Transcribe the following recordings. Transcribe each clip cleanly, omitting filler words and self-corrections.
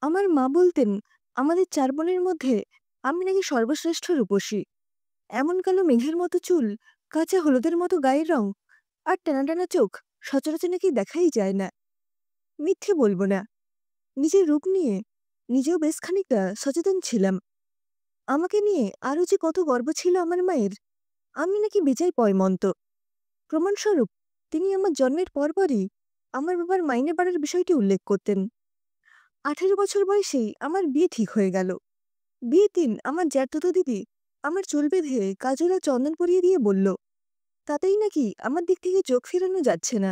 আমার মা বলতেন, আমাদের ৪ বোনের মধ্যে আমি নাকি সর্বশ্রেষ্ঠ রূপসী। এমন কালো মেঘের মতো চুল, কাঁচা হলুদের মতো গায়ের রং, আর টানা টানা চোখ সচরাচর নাকি দেখাই যায় না। মিথ্যে বলবো না, নিজের রূপ নিয়ে নিজেও বেশ খানিকটা সচেতন ছিলাম। আমাকে নিয়ে আরও যে কত গর্ব ছিল আমার মায়ের, আমি নাকি বেজায় পয়মন্ত। প্রমাণস্বরূপ তিনি আমার জন্মের পরপরই আমার বাবার মাইনে বাড়ার বিষয়টি উল্লেখ করতেন। ১৮ বছর বয়সেই আমার বিয়ে ঠিক হয়ে গেল। বিয়ের দিন আমার জ্যাঠতুতো দিদি আমার চুল বেঁধে কাজল আর চন্দন পরিয়ে দিয়ে বলল, তাতেই নাকি আমার দিক থেকে চোখ ফেরানো যাচ্ছে না।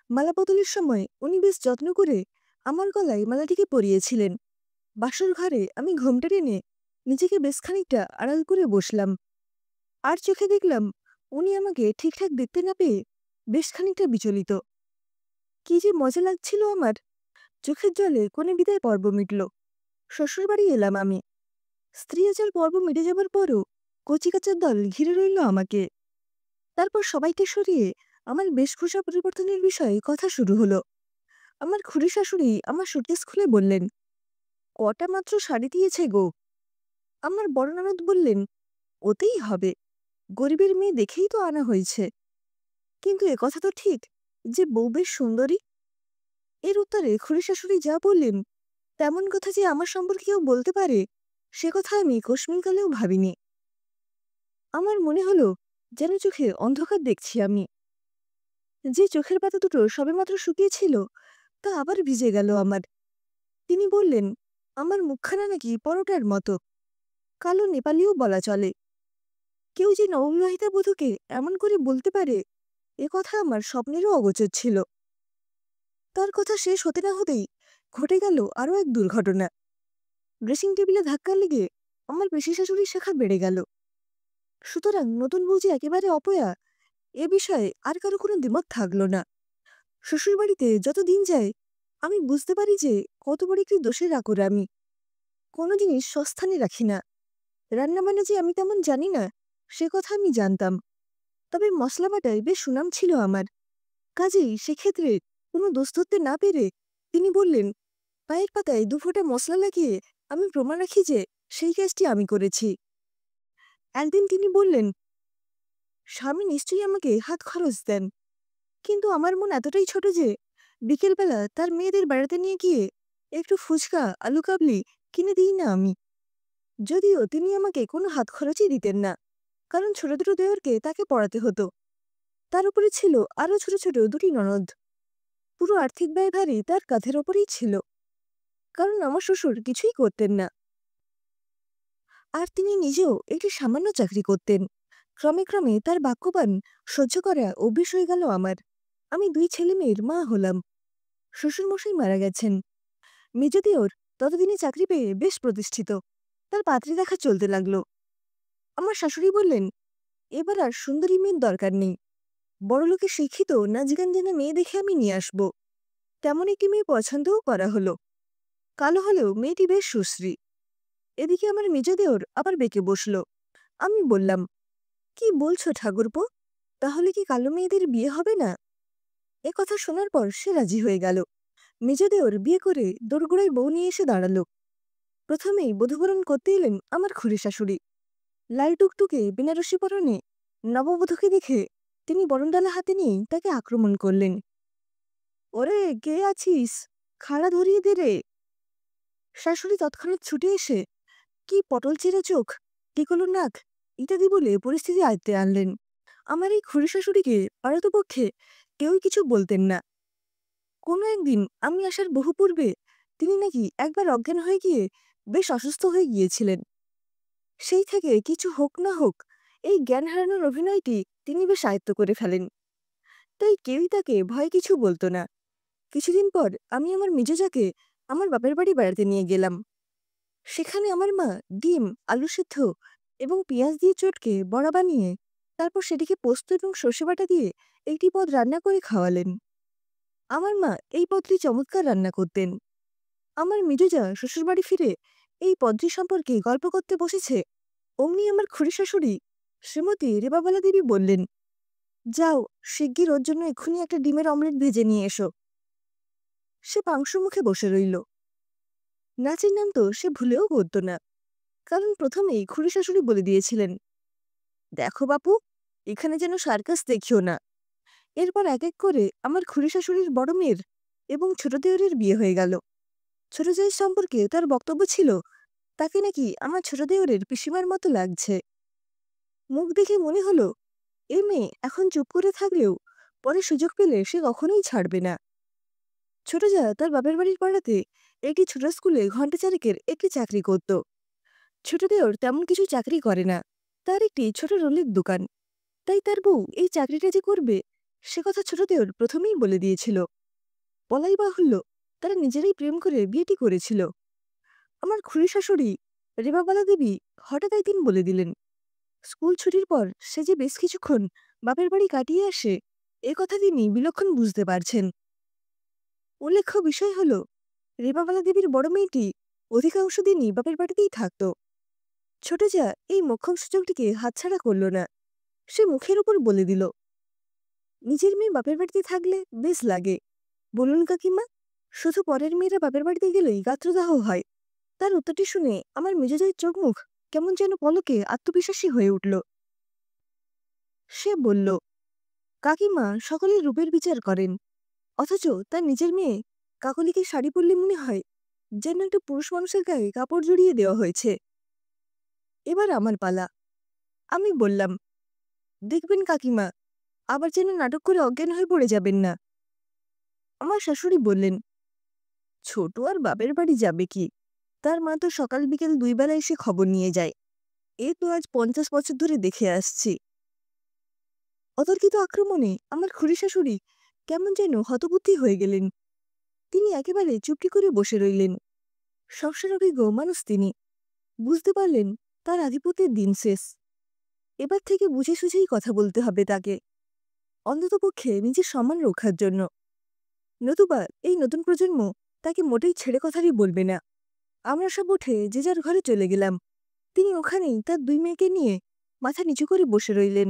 মালা বদলের সময় উনি বেশ যত্ন করে আমার গলায় মালাটিকে পরিয়েছিলেন। বাসর ঘরে আমি ঘোমটা টেনে নিজেকে বেশ খানিকটা আড়াল করে বসলাম। আর চোখে দেখলাম উনি আমাকে ঠিকঠাক দেখতে না পেয়ে বেশ খানিকটা বিচলিত। কি যে মজা লাগছিল আমার! চোখের জলে কোণে বিদায় পর্ব মিটল। শ্বশুরবাড়ি এলাম আমি। স্ত্রী আচার পর্ব মিটে যাবার পরও কচিকাচার দল ঘিরে রইল আমাকে। তারপর সবাইকে সরিয়ে আমার বেশভূষা পরিবর্তনের বিষয়ে কথা শুরু হলো। আমার খুড়ি শাশুড়ি আমার সুটকেস খুলে বললেন, কটা মাত্র শাড়ি দিয়েছে গো। আমার বড় ননদ বললেন, ওতেই হবে, গরিবের মেয়ে দেখেই তো আনা হয়েছে। কিন্তু একথা তো ঠিক যে বউ বেশ সুন্দরী। এর উত্তরে খুড়ি শাশুড়ি যা বললেন, তেমন কথা যে আমার সম্পর্কে কেউ বলতে পারে, সে কথা আমি কোশমিনকালেও ভাবিনি। আমার মনে হলো যেন চোখে অন্ধকার দেখছি আমি। যে চোখের পাতা দুটো সবেমাত্র শুকিয়েছিল, তা আবার ভিজে গেল আমার। তিনি বললেন, আমার মুখখানা নাকি পরোটার মতো, কালো নেপালিও বলা চলে। কেউ যে নববিবাহিতা বধূকে এমন করে বলতে পারে, এ কথা আমার স্বপ্নেরও অগোচর ছিল। তার কথা শেষ হতে না হতেই ঘটে গেল আরও এক দুর্ঘটনা। ড্রেসিং টেবিলে ধাক্কা লেগে আমার পেশি শাশুড়ির শাখা বেড়ে গেল। সুতরাং নতুন বউ যে একেবারে অপয়া, এ বিষয়ে আর কারো কোনো দ্বিমত থাকল না। শ্বশুরবাড়িতে যত দিন যায় আমি বুঝতে পারি যে কত বড় একটি দোষের আকর আমি। কোনো জিনিস সস্থানে রাখি না। রান্নাবান্না যে আমি তেমন জানি না, সে কথা আমি জানতাম। তবে মশলা বাটায় বেশ সুনাম ছিল আমার। কাজেই সেক্ষেত্রে কোনো দোষ ধরতে না পেরে তিনি বললেন, পায়ের পাতায় ২ ফোঁটা মশলা লাগিয়ে আমি প্রমাণ রাখি যে সেই কাজটি আমি করেছি। একদিন তিনি বললেন, স্বামী নিশ্চয়ই আমাকে হাত খরচ দেন, কিন্তু আমার মন এতটাই ছোট যে বিকেলবেলা তার মেয়েদের বেড়াতে নিয়ে গিয়ে একটু ফুচকা আলু কাবলি কিনে দিই না আমি। যদিও তিনি আমাকে কোনো হাত খরচই দিতেন না, কারণ ছোট দুটো দেওরকে তাকে পড়াতে হতো। তার উপরে ছিল আরও ছোট ছোট ২টি ননদ। পুরো আর্থিক ব্যয়ভারই তার কাঁধের ওপরেই ছিল, কারণ আমার শ্বশুর কিছুই করতেন না। আর তিনি নিজেও একটি সামান্য চাকরি করতেন। ক্রমে ক্রমে তার বাক্যবাণ সহ্য করা অভ্যেস হয়ে গেল আমার। আমি ২ ছেলে মেয়ের মা হলাম। শ্বশুরমশাই মারা গেছেন। মেজ দেওর ততদিনে চাকরি পেয়ে বেশ প্রতিষ্ঠিত। তার পাত্রী দেখা চলতে লাগল। আমার শাশুড়ি বললেন, এবার আর সুন্দরী মেয়ের দরকার নেই। বড়লোকের শিক্ষিত নাচ গান জানা মেয়ে দেখে আমি নিয়ে আসব। তেমন একটি মেয়ে পছন্দও করা হলো। কালো হলেও মেয়েটি বেশ সুশ্রী। এদিকে আমার মেজ দেওর আবার বেঁকে বসল। আমি বললাম, কি বলছো ঠাকুরপো, তাহলে কি কালো মেয়েদের বিয়ে হবে না? এ কথা শোনার পর সে রাজি হয়ে গেল। মেজ দেওর বিয়ে করে দোরগোড়ায় বউ নিয়ে এসে দাঁড়ালো। প্রথমেই বধূবরণ করতে এলেন আমার খুড়ি শাশুড়ি। লাল টুকটুকে বেনারসি পরনে নববধূকে দেখে তিনি বরণডালা হাতে নিয়ে তাকে আক্রমণ করলেন। ওরে, কে আছিস? খাড়া ধরিয়ে দে রে। শাশুড়ি তৎক্ষণাৎ ছুটে এসে কি পটল চেরা চোখ, টিকলো নাক ইত্যাদি বলে পরিস্থিতি আয়ত্তে আনলেন। আমার এই খুড়ি শাশুড়িকে পারতপক্ষে কেউই কিছু বলতেন না। কোনো একদিন আমি আসার বহু পূর্বে তিনি নাকি একবার অজ্ঞান হয়ে গিয়ে বেশ অসুস্থ হয়ে গিয়েছিলেন। সেই থেকে কিছু হোক না হোক এই জ্ঞান হারানোর অভিনয়টি তিনি বেশ আয়ত্ত করে ফেলেন। তাই কেউই তাকে ভয়ে কিছু বলতো না। কিছুদিন পর আমি আমার মেজোজাকে আমার বাপের বাড়ি বেড়াতে নিয়ে গেলাম। সেখানে আমার মা ডিম, আলু সেদ্ধ এবং পেঁয়াজ দিয়ে চটকে বড়া বানিয়ে তারপর সেটিকে পোস্ত এবং সর্ষে বাটা দিয়ে একটি পদ রান্না করে খাওয়ালেন। আমার মা এই পদটি চমৎকার রান্না করতেন। আমার মেজোজা শ্বশুরবাড়ি ফিরে এই পদটি সম্পর্কে গল্প করতে বসেছে, অমনি আমার খুড়ি শাশুড়ি শ্রীমতী রেবাবালা দেবী বললেন, যাও শিগগির ওর জন্য এক্ষুনি একটা ডিমের অমলেট ভেজে নিয়ে এসো। সে পাংশু মুখে বসে রইল। নাচের নাম তো সে ভুলেও করত না, কারণ প্রথমেই খুড়ি শাশুড়ি বলে দিয়েছিলেন, দেখো বাপু, এখানে যেন সার্কাস দেখিও না। এরপর এক এক করে আমার খুড়ি শাশুড়ির বড় মেয়ের এবং ছোট দেওরের বিয়ে হয়ে গেল। ছোট জায়ের সম্পর্কে তার বক্তব্য ছিল, তাকে নাকি আমার ছোট দেওরের পিসিমার মতো লাগছে। মুখ দেখে মনে হলো এ মেয়ে এখন চুপ করে থাকলেও পরে সুযোগ পেলে সে কখনোই ছাড়বে না। ছোট জা তার বাপের বাড়ির পাড়াতে একটি ছোট স্কুলে ঘন্টা চারেকের একটি চাকরি করত। ছোট দেওর তেমন কিছু চাকরি করে না, তার একটি ছোট রোলের দোকান। তাই তার বউ এই চাকরিটা যে করবে সে কথা ছোট দেওর প্রথমেই বলে দিয়েছিল। বলাই বাহুল্য, তারা নিজেরাই প্রেম করে বিয়েটি করেছিল। আমার খুড়ি শাশুড়ি রেবাবালা দেবী হঠাৎ একদিন বলে দিলেন, স্কুল ছুটির পর সে যে বেশ কিছুক্ষণ বাপের বাড়ি কাটিয়ে আসে, এ কথা তিনি বিলক্ষণ বুঝতে পারছেন। উল্লেখ্য বিষয় হল, রেবাবালা দেবীর বড় মেয়েটি অধিকাংশ দিনই বাপের বাড়িতেই থাকত। ছোট যা এই মোক্ষম সুযোগটিকে হাতছাড়া করল না। সে মুখের উপর বলে দিল, নিজের মেয়ে বাপের বাড়িতে থাকলে বেশ লাগে। বলুন কাকিমা, শুধু পরের মেয়েরা বাপের বাড়িতে গেলেই গাত্রদাহ হয়। তার উত্তরটি শুনে আমার মেজাজের চোখ মুখ কেমন যেন পলকে আত্মবিশ্বাসী হয়ে উঠল। সে বলল, কাকিমা সকলের রূপের বিচার করেন, অথচ তার নিজের মেয়ে কাকলিকে শাড়ি পরলে মনে হয় যেন একটা পুরুষ মানুষের গায়ে কাপড় জড়িয়ে দেওয়া হয়েছে। এবার আমার পালা। আমি বললাম, দেখবেন কাকিমা, আবার যেন নাটক করে অজ্ঞান হয়ে পড়ে যাবেন না। আমার শাশুড়ি বললেন, ছোট আর বাপের বাড়ি যাবে কি? তার মা তো সকাল বিকেল দুই বেলা এসে খবর নিয়ে যায়। এ তো আজ 50 বছর ধরে দেখে আসছি। অতর্কিত আক্রমণে আমার খুড়ি শাশুড়ি কেমন যেন হতবুদ্ধি হয়ে গেলেন। তিনি একেবারে চুপটি করে বসে রইলেন। সংসারভিজ্ঞ মানুষ তিনি, বুঝতে পারলেন তার আধিপত্যের দিন শেষ। এবার থেকে বুঝে সুঝেই কথা বলতে হবে তাকে, অন্ততপক্ষে নিজের সম্মান রক্ষার জন্য। নতুবা এই নতুন প্রজন্ম তাকে মোটেই ছেড়ে কথারই বলবে না। আমরা সব উঠে যে যার ঘরে চলে গেলাম। তিনি ওখানেই তার দুই মেয়েকে নিয়ে মাথা নিচু করে বসে রইলেন।